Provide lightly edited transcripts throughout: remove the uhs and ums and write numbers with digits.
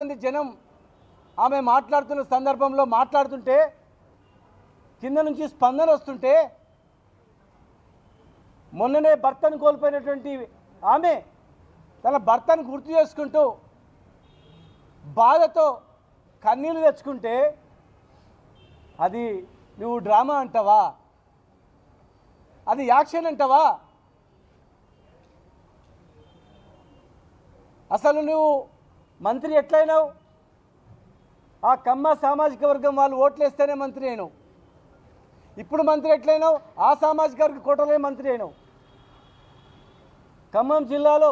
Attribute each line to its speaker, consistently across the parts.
Speaker 1: మంది జనం ఆమె మాట్లాడుతున్న సందర్భంలో మాట్లాడుతుంటే కింద నుంచి స్పందన వస్తుంటే మొన్ననే భర్తను కోల్పోయినటువంటి ఆమె తన భర్తను గుర్తు చేసుకుంటూ బాధతో కన్నీళ్లు తెచ్చుకుంటే అది నువ్వు డ్రామా అంటావా? అది యాక్షన్ అంటావా? అసలు నువ్వు మంత్రి ఎట్లయినావు? ఆ కమ్మ సామాజిక వర్గం వాళ్ళు ఓట్లేస్తేనే మంత్రి అయినావు. ఇప్పుడు మంత్రి ఎట్లయినావు? ఆ సామాజిక వర్గ కోటలే మంత్రి అయినావు. ఖమ్మం జిల్లాలో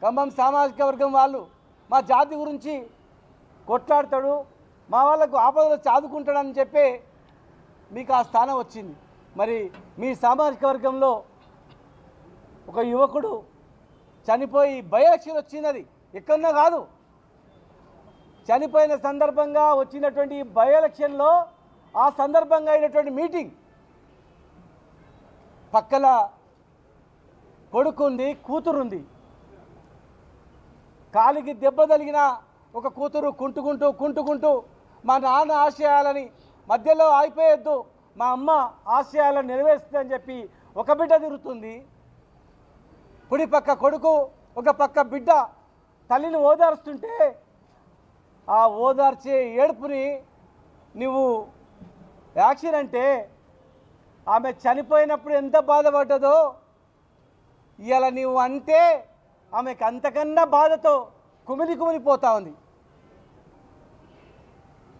Speaker 1: ఖమ్మం సామాజిక వర్గం వాళ్ళు మా జాతి గురించి కొట్లాడతాడు, మా వాళ్ళకు ఆపదలు చాదుకుంటాడని చెప్పి మీకు ఆ స్థానం వచ్చింది. మరి మీ సామాజిక వర్గంలో ఒక యువకుడు చనిపోయి బై ఎలక్షన్ వచ్చింది. అది ఎక్కడన్నా కాదు, చనిపోయిన సందర్భంగా వచ్చినటువంటి బై ఎలక్షన్లో ఆ సందర్భంగా అయినటువంటి మీటింగ్ పక్కల కొడుకుంది, కూతురుంది. కాలికి దెబ్బ తగిలిన ఒక కూతురు కుంటుకుంటూ మా నాన్న ఆశయాలని మధ్యలో ఆగిపోయొద్దు, మా అమ్మ ఆశయాలను నెరవేరుస్తుందని చెప్పి ఒక బిడ్డ తిరుగుతుంది. కుడి పక్క కొడుకు, ఒక పక్క బిడ్డ తల్లిని ఓదార్స్తుంటే ఆ ఓదార్చే ఏడుపుని నువ్వు యాక్షన్ అంటే ఆమె చనిపోయినప్పుడు ఎంత బాధపడ్డదో ఇవాళ నీవు అంటే ఆమెకు అంతకన్నా బాధతో కుమిలిపోతూ ఉంది.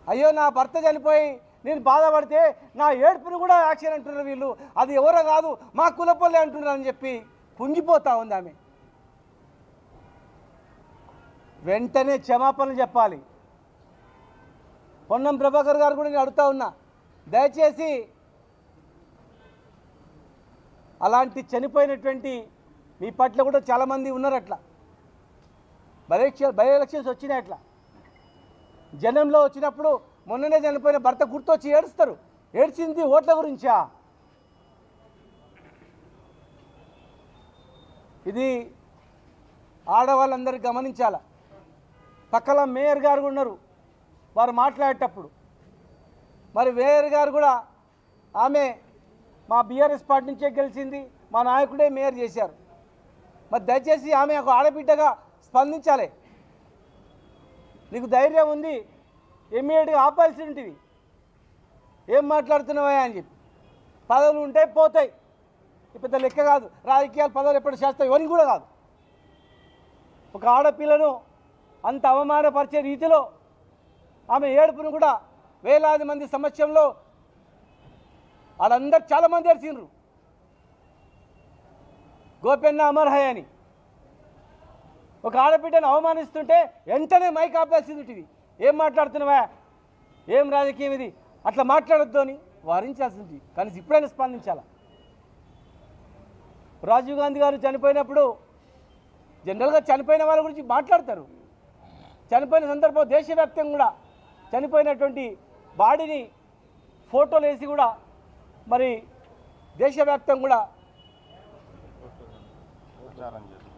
Speaker 1: అయ్యో నా భర్త చనిపోయి నేను బాధపడితే నా ఏడుపుని కూడా యాక్షన్ అంటున్నారు వీళ్ళు, అది ఎవరో కాదు మా కులపల్లె అంటున్నారు అని చెప్పి కుంగిపోతూ ఉంది ఆమె. వెంటనే క్షమాపణలు చెప్పాలి. పొన్నం ప్రభాకర్ గారు కూడా నేను అడుగుతా ఉన్నా, దయచేసి అలాంటి చనిపోయినటువంటి మీ పట్ల కూడా చాలామంది ఉన్నారు. అట్లా బై ఎలక్షన్స్ వచ్చినాయి. అట్లా జనంలో వచ్చినప్పుడు మొన్ననే చనిపోయిన భర్త గుర్తొచ్చి ఏడుస్తారు. ఏడ్చింది ఓట్ల గురించా? ఇది ఆడవాళ్ళందరూ గమనించాల. పక్కల మేయర్ గారు ఉన్నారు, వారు మాట్లాడేటప్పుడు మరి మేయర్ గారు కూడా ఆమె మా బీఆర్ఎస్ పార్టీ నుంచే గెలిచింది, మా నాయకుడే మేయర్ చేశారు. మరి దయచేసి ఆమె ఒక ఆడబిడ్డగా స్పందించాలి. నీకు ధైర్యం ఉంది ఇమ్మీడియట్గా ఆపాల్సి ఉంటుంది. ఏం మాట్లాడుతున్నావా అని చెప్పి. పదవులు ఉంటాయి పోతాయి, పెద్ద లెక్క కాదు. రాజకీయాలు పదవులు ఎప్పుడు చేస్తాయి ఎవరికి కూడా కాదు. ఒక ఆడపిల్లను అంత అవమానపరిచే రీతిలో ఆమె ఏడుపును కూడా వేలాది మంది సమక్షంలో వాళ్ళందరూ చాలామంది ఏడ్చిండ్రు. గోపెన్న అమర్హయ అని ఒక ఆడబిడ్డను అవమానిస్తుంటే వెంటనే మైక్ ఆపేసింది. ఏం మాట్లాడుతున్నావా, ఏం రాజకీయం ఇది, అట్లా మాట్లాడొద్దు అని వారించాల్సింది. కానీ ఇప్పుడైనా స్పందించాలా. రాజీవ్ గాంధీ గారు చనిపోయినప్పుడు జనరల్గా చనిపోయిన వాళ్ళ గురించి మాట్లాడతారు. చనిపోయిన సందర్భం దేశవ్యాప్తంగా కూడా చనిపోయినటువంటి బాడీని ఫోటోలు వేసి కూడా మరి దేశవ్యాప్తంగా కూడా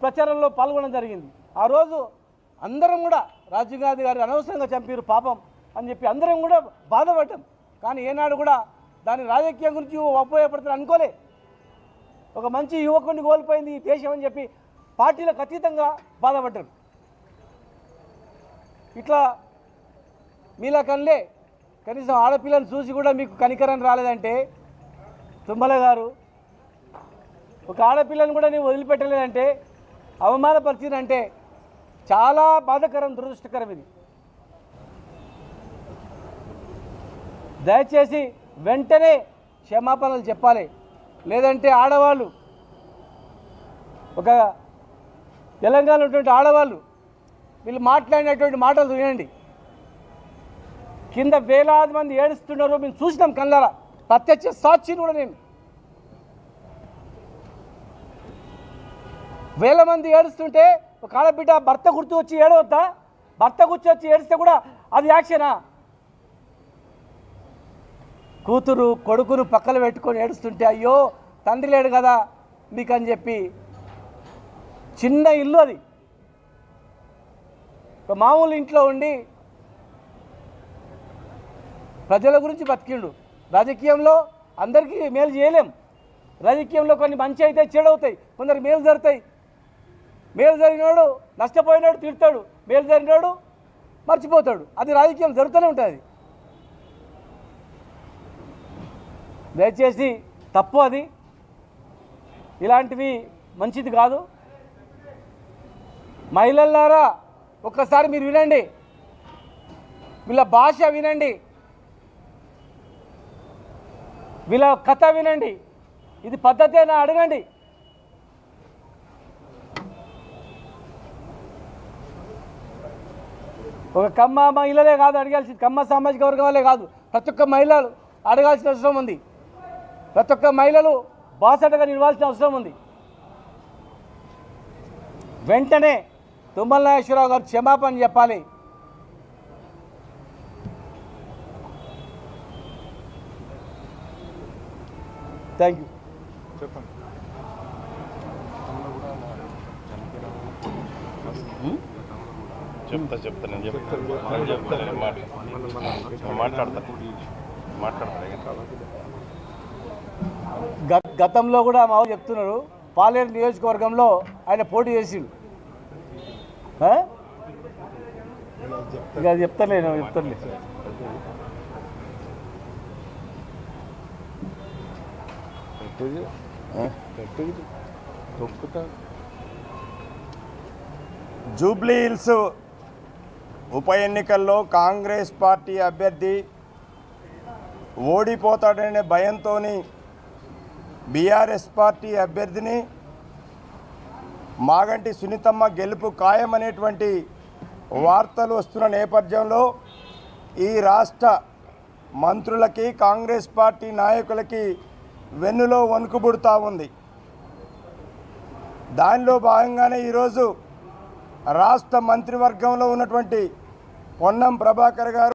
Speaker 1: ప్రచారంలో పాల్గొనడం జరిగింది. ఆ రోజు అందరం కూడా రాజీవ్ గాంధీ గారు అనవసరంగా చంపారు పాపం అని చెప్పి అందరం కూడా బాధపడ్డాం. కానీ ఏనాడు కూడా దాని రాజకీయం గురించి ఉపయోగపడుతుంది అనుకోలే. ఒక మంచి యువకుడిని కోల్పోయింది ఈ దేశం అని చెప్పి పార్టీలకు అతీతంగా బాధపడ్డారు. ఇట్లా మీలా కనలే కనీసం ఆడపిల్లని చూసి కూడా మీకు కనికరం రాలేదంటే, తుమ్మల గారు ఒక ఆడపిల్లని కూడా నేను వదిలిపెట్టలేదంటే, అవమానపరిచిందంటే చాలా బాధాకరం, దురదృష్టకరం. ఇది దయచేసి వెంటనే క్షమాపణలు చెప్పాలి. లేదంటే ఆడవాళ్ళు, ఒక తెలంగాణలో ఉన్నటువంటి ఆడవాళ్ళు వీళ్ళు మాట్లాడినటువంటి మాటలు వినండి. కింద వేలాది మంది ఏడుస్తున్నారు, మేము చూసినాం కళ్ళారా, ప్రత్యక్ష సాక్షిని కూడా నేను. వేల మంది ఏడుస్తుంటే ఒక ఆడబిడ్డ భర్త గుర్తు వచ్చి ఏడవద్దా? భర్త గుర్తు వచ్చి ఏడిస్తే కూడా అది యాక్షనా? కూతురు కొడుకును పక్కన పెట్టుకొని ఏడుస్తుంటే అయ్యో తండ్రి లేడు కదా మీకు అని చెప్పి, చిన్న ఇల్లు అది, ఒక మామూలు ఇంట్లో ఉండి ప్రజల గురించి బతికిండు. రాజకీయంలో అందరికీ మేలు చేయలేం. రాజకీయంలో కొన్ని మంచి అయితే చెడవుతాయి, కొందరు మేలు జరుగుతాయి. మేలు జరిగినాడు నష్టపోయినాడు తిడతాడు, మేలు జరిగినాడు మర్చిపోతాడు. అది రాజకీయం జరుగుతూనే ఉంటుంది. దయచేసి తప్పు అది, ఇలాంటివి మంచిది కాదు. మహిళలారా ఒక్కసారి మీరు వినండి, వీళ్ళ భాష వినండి, వీళ్ళ కథ వినండి. ఇది పద్ధతేనా అడగండి. ఒక కమ్మ మహిళలే కాదు అడగాల్సింది, కమ్మ సామాజిక వర్గం వాళ్ళే కాదు, ప్రతి ఒక్క మహిళలు అడగాల్సిన అవసరం ఉంది. ప్రతి ఒక్క మహిళలు బాసటగా నిలవాల్సిన అవసరం ఉంది. వెంటనే తుమ్మల నాగేశ్వరరావు గారు క్షమాపణ చెప్పాలి. Thank you.
Speaker 2: చెప్పండి.
Speaker 3: చెప్తా నేను మాట్లాడతా.
Speaker 1: గతంలో కూడా మా వాళ్ళు చెప్తున్నారు, పాలేరు నియోజకవర్గంలో ఆయన పోటీ చేసిండు. ఇక అది చెప్తాను
Speaker 2: జూబ్లీ హిల్స్ ఉప ఎన్నికల్లో కాంగ్రెస్ పార్టీ అభ్యర్థి ఓడిపోతాడనే భయంతో బీఆర్ఎస్ పార్టీ అభ్యర్థిని మాగంటి సునీతమ్మ గెలుపు ఖాయమనేటువంటి వార్తలు వస్తున్న నేపథ్యంలో ఈ రాష్ట్ర మంత్రులకి కాంగ్రెస్ పార్టీ నాయకులకి వెన్నులో వణుకుబుడుతూ ఉంది. దానిలో భాగంగానే ఈరోజు రాష్ట్ర మంత్రివర్గంలో ఉన్నటువంటి పొన్నం ప్రభాకర్ గారు